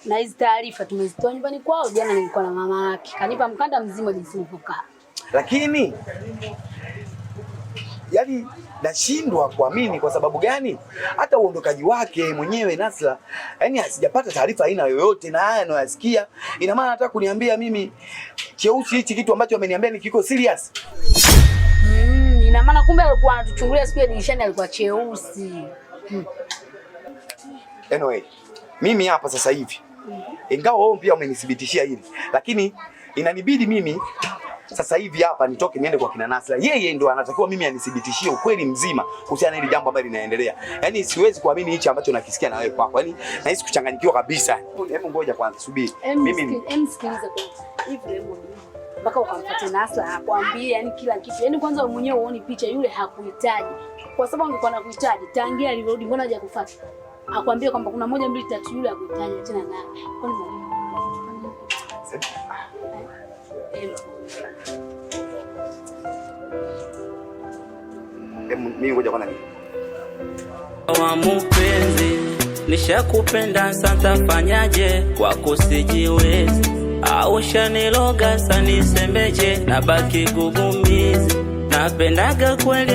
Na hizi taarifa tumezitoa nyumbani kwao. Jana nilikuwa na mama yake, kanipa mkanda mzima jinsi nilivyokaa. Lakini yaani nashindwa kuamini. Kwa sababu gani? Hata uondokaji wake mwenyewe Nasra, yaani asijapata taarifa aina yoyote, na haya anayosikia ina maana nataka kuniambia mimi cheusi hichi kitu ambacho ameniambia ni kiko serious. Ina maana kumbe alikuwa anatuchungulia siku ya dirishani alikuwa cheusi. Anyway, mimi hapa sasa hivi ingawa wao pia umenithibitishia hili, lakini inanibidi mimi sasa hivi hapa nitoke niende kwa kina Nasra. Yeye ndio anatakiwa mimi anithibitishie ukweli mzima kuhusiana na hili jambo ambalo linaendelea. Yaani siwezi kuamini hichi ambacho nakisikia na wewe kwako. Yaani nahisi kuchanganyikiwa kabisa. Hebu ngoja kwanza, subiri. Mimi sikiliza kwanza. Hivi mpaka ukamfuate Nasra akwambie yani kila kitu. Yaani kwanza wewe mwenyewe uone picha, yule hakuhitaji. Kwa sababu angekuwa anakuhitaji tangia alirudi, mbona hajakufuata? Akwambie kwamba kuna 1 2 3 yule hakuhitaji tena naye. Kwani mimi ngoja kwanza wa mpenzi, nishakupenda sasa fanyaje, kwako sijiwezi, au shaniloga sanisembeje, nabaki gugumizi, napendaga kweli.